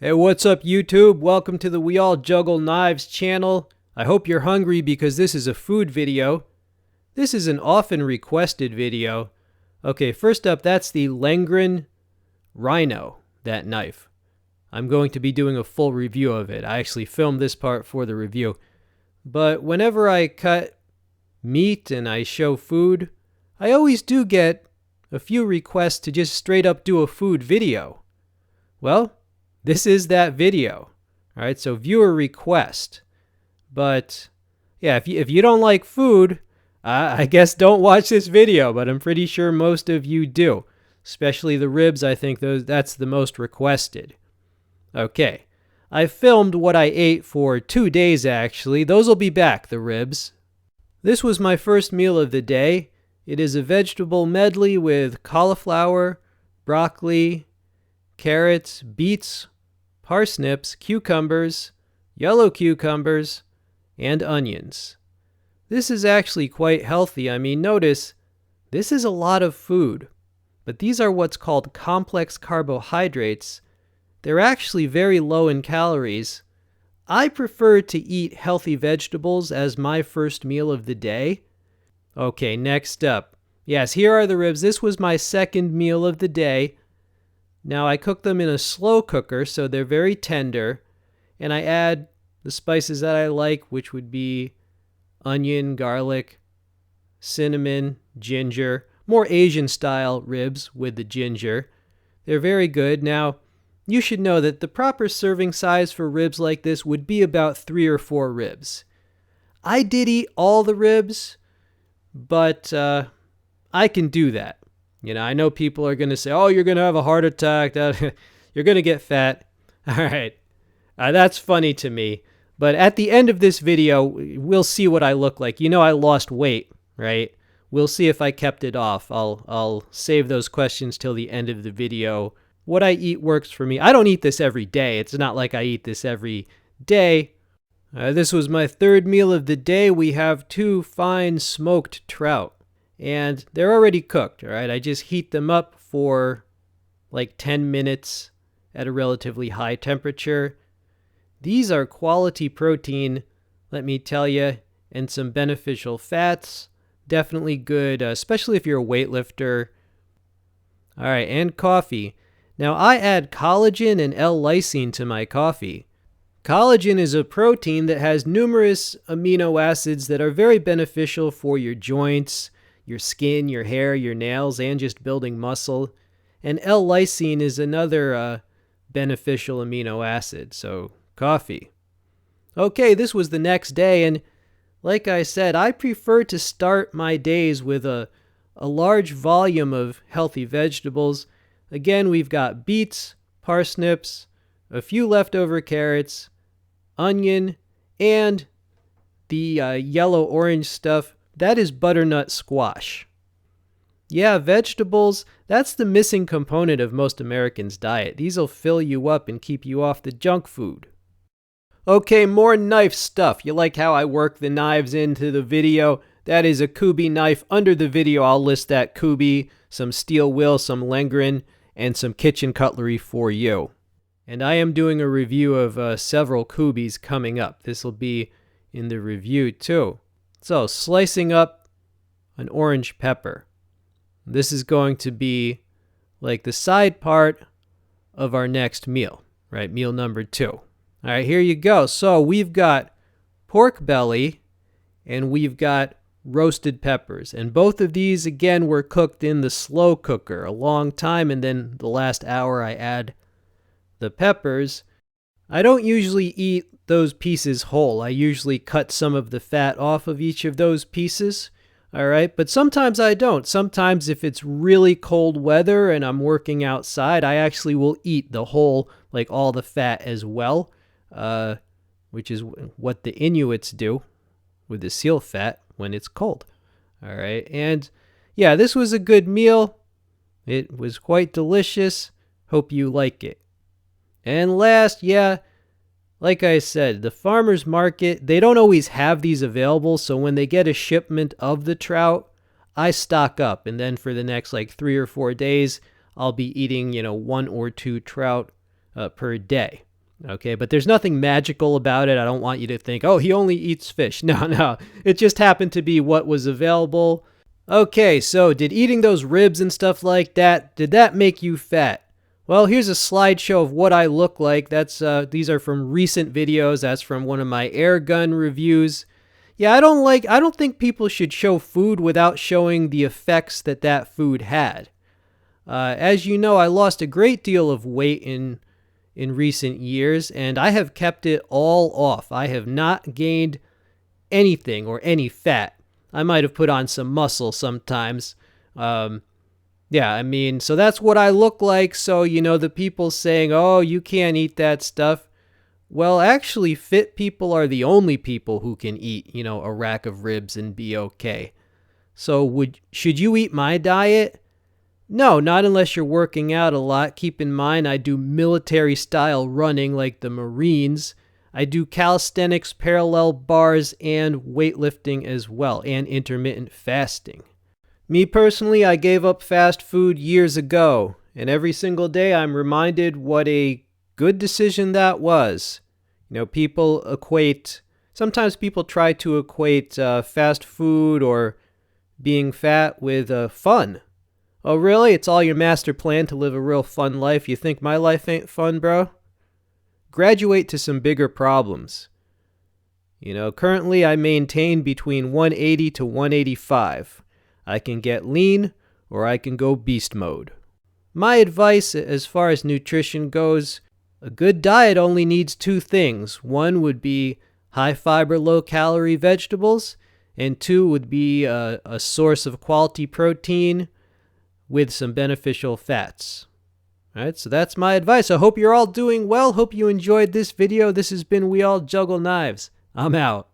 Hey, what's up, YouTube? Welcome to the We All Juggle Knives channel. I hope you're hungry because this is a food video. This is an often requested video. Okay, first up, that's the LENGREN Rhino, that knife. I'm going to be doing a full review of it. I actually filmed this part for the review. But whenever I cut meat and I show food, I always do get a few requests to just straight up do a food video. Well, this is that video. All right, so viewer request. But yeah, if you don't like food, I guess don't watch this video, but I'm pretty sure most of you do. Especially the ribs, I think that's the most requested. Okay, I filmed what I ate for 2 days actually. Those will be back, the ribs. This was my first meal of the day. It is a vegetable medley with cauliflower, broccoli, carrots, beets, parsnips, cucumbers, yellow cucumbers, and onions. This is actually quite healthy. I mean, notice, this is a lot of food, but these are what's called complex carbohydrates. They're actually very low in calories. I prefer to eat healthy vegetables as my first meal of the day. Okay, next up. Yes, here are the ribs. This was my second meal of the day. Now I cook them in a slow cooker, so they're very tender, and I add the spices that I like, which would be onion, garlic, cinnamon, ginger, more Asian style ribs with the ginger. They're very good. Now, you should know that the proper serving size for ribs like this would be about 3 or 4 ribs. I did eat all the ribs, but I can do that. You know, I know people are going to say, oh, you're going to have a heart attack. You're going to get fat. All right. That's funny to me. But at the end of this video, we'll see what I look like. You know, I lost weight, right? We'll see if I kept it off. I'll save those questions till the end of the video. What I eat works for me. I don't eat this every day. It's not like I eat this every day. This was my third meal of the day. We have 2 fine smoked trout. And they're already cooked, all right? I just heat them up for like 10 minutes at a relatively high temperature. These are quality protein, let me tell you, and some beneficial fats. Definitely good, especially if you're a weightlifter. All right, and coffee. Now, I add collagen and L-lysine to my coffee. Collagen is a protein that has numerous amino acids that are very beneficial for your joints, your skin, your hair, your nails, and just building muscle. And L-lysine is another beneficial amino acid, so coffee. Okay, this was the next day, and like I said, I prefer to start my days with a large volume of healthy vegetables. Again, we've got beets, parsnips, a few leftover carrots, onion, and the yellow-orange stuff. That is butternut squash. Yeah, vegetables, that's the missing component of most Americans' diet. These will fill you up and keep you off the junk food. Okay, more knife stuff. You like how I work the knives into the video? That is a KUBEY knife. Under the video, I'll list that KUBEY, some steel will, some LENGREN, and some kitchen cutlery for you. And I am doing a review of several KUBEYs coming up. This will be in the review too. So, slicing up an orange pepper. This is going to be like the side part of our next meal, right? Meal number 2. All right, here you go. So, we've got pork belly and we've got roasted peppers. And both of these, again, were cooked in the slow cooker a long time. And then the last hour, I add the peppers. I don't usually eat those pieces whole. I usually cut some of the fat off of each of those pieces, all right? But sometimes I don't. Sometimes if it's really cold weather and I'm working outside, I actually will eat the whole, like all the fat as well, which is what the Inuits do with the seal fat when it's cold, all right? And yeah, this was a good meal. It was quite delicious. Hope you like it. And last, yeah, like I said, the farmer's market, they don't always have these available, so when they get a shipment of the trout, I stock up, and then for the next like 3 or 4 days, I'll be eating, 1 or 2 trout per day. Okay, but there's nothing magical about it. I don't want you to think, oh, he only eats fish. No, no. It just happened to be what was available. Okay, so did eating those ribs and stuff like that, did that make you fat? Well, here's a slideshow of what I look like. These are from recent videos. That's from one of my air gun reviews. Yeah, I don't think people should show food without showing the effects that that food had. As you know, I lost a great deal of weight in recent years, and I have kept it all off. I have not gained anything or any fat. I might have put on some muscle sometimes. Yeah, I mean, so that's what I look like. So, the people saying, oh, you can't eat that stuff. Well, actually, fit people are the only people who can eat, a rack of ribs and be okay. So should you eat my diet? No, not unless you're working out a lot. Keep in mind, I do military-style running like the Marines. I do calisthenics, parallel bars, and weightlifting as well, and intermittent fasting. Me personally, I gave up fast food years ago, and every single day I'm reminded what a good decision that was. Sometimes people try to equate fast food or being fat with fun. Oh, really? It's all your master plan to live a real fun life? You think my life ain't fun, bro? Graduate to some bigger problems. Currently I maintain between 180 to 185. I can get lean or I can go beast mode. My advice as far as nutrition goes, a good diet only needs two things. One would be high fiber, low calorie vegetables, and two would be a source of quality protein with some beneficial fats. All right, so that's my advice. I hope you're all doing well. Hope you enjoyed this video. This has been We All Juggle Knives. I'm out.